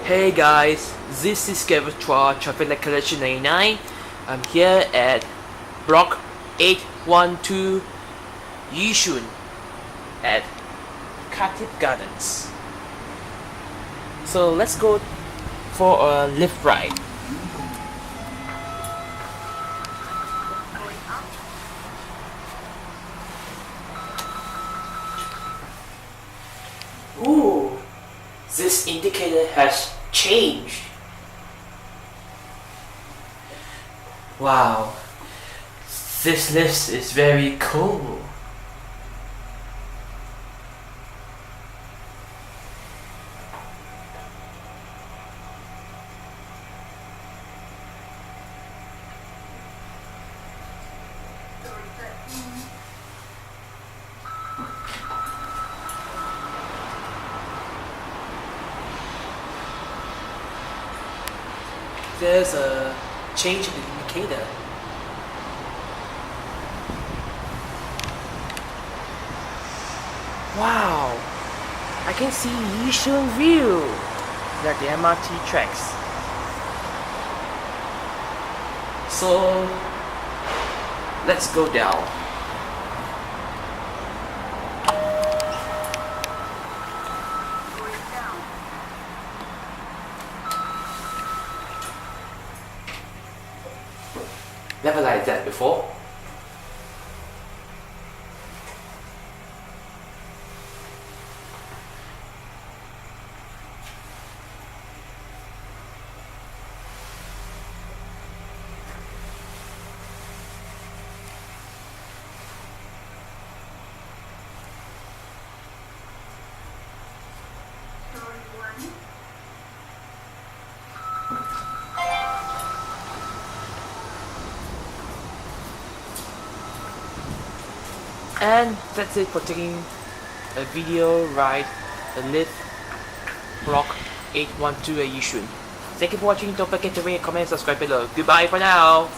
Hey guys, this is Gavatra Traffic Light Collection 99. I'm here at Block 812 Yishun at COOLPIX Gardens. So let's go for a lift ride. Ooh, this indicator has changed. Wow, this lift is very cool. There's a change in the indicator. Wow, I can see Yishun view, like the MRT tracks. So let's go down. Never like that before. And that's it for taking a video ride the lift block 812 at Yishun. Thank you for watching. Don't forget to rate, comment, subscribe below. Goodbye for now.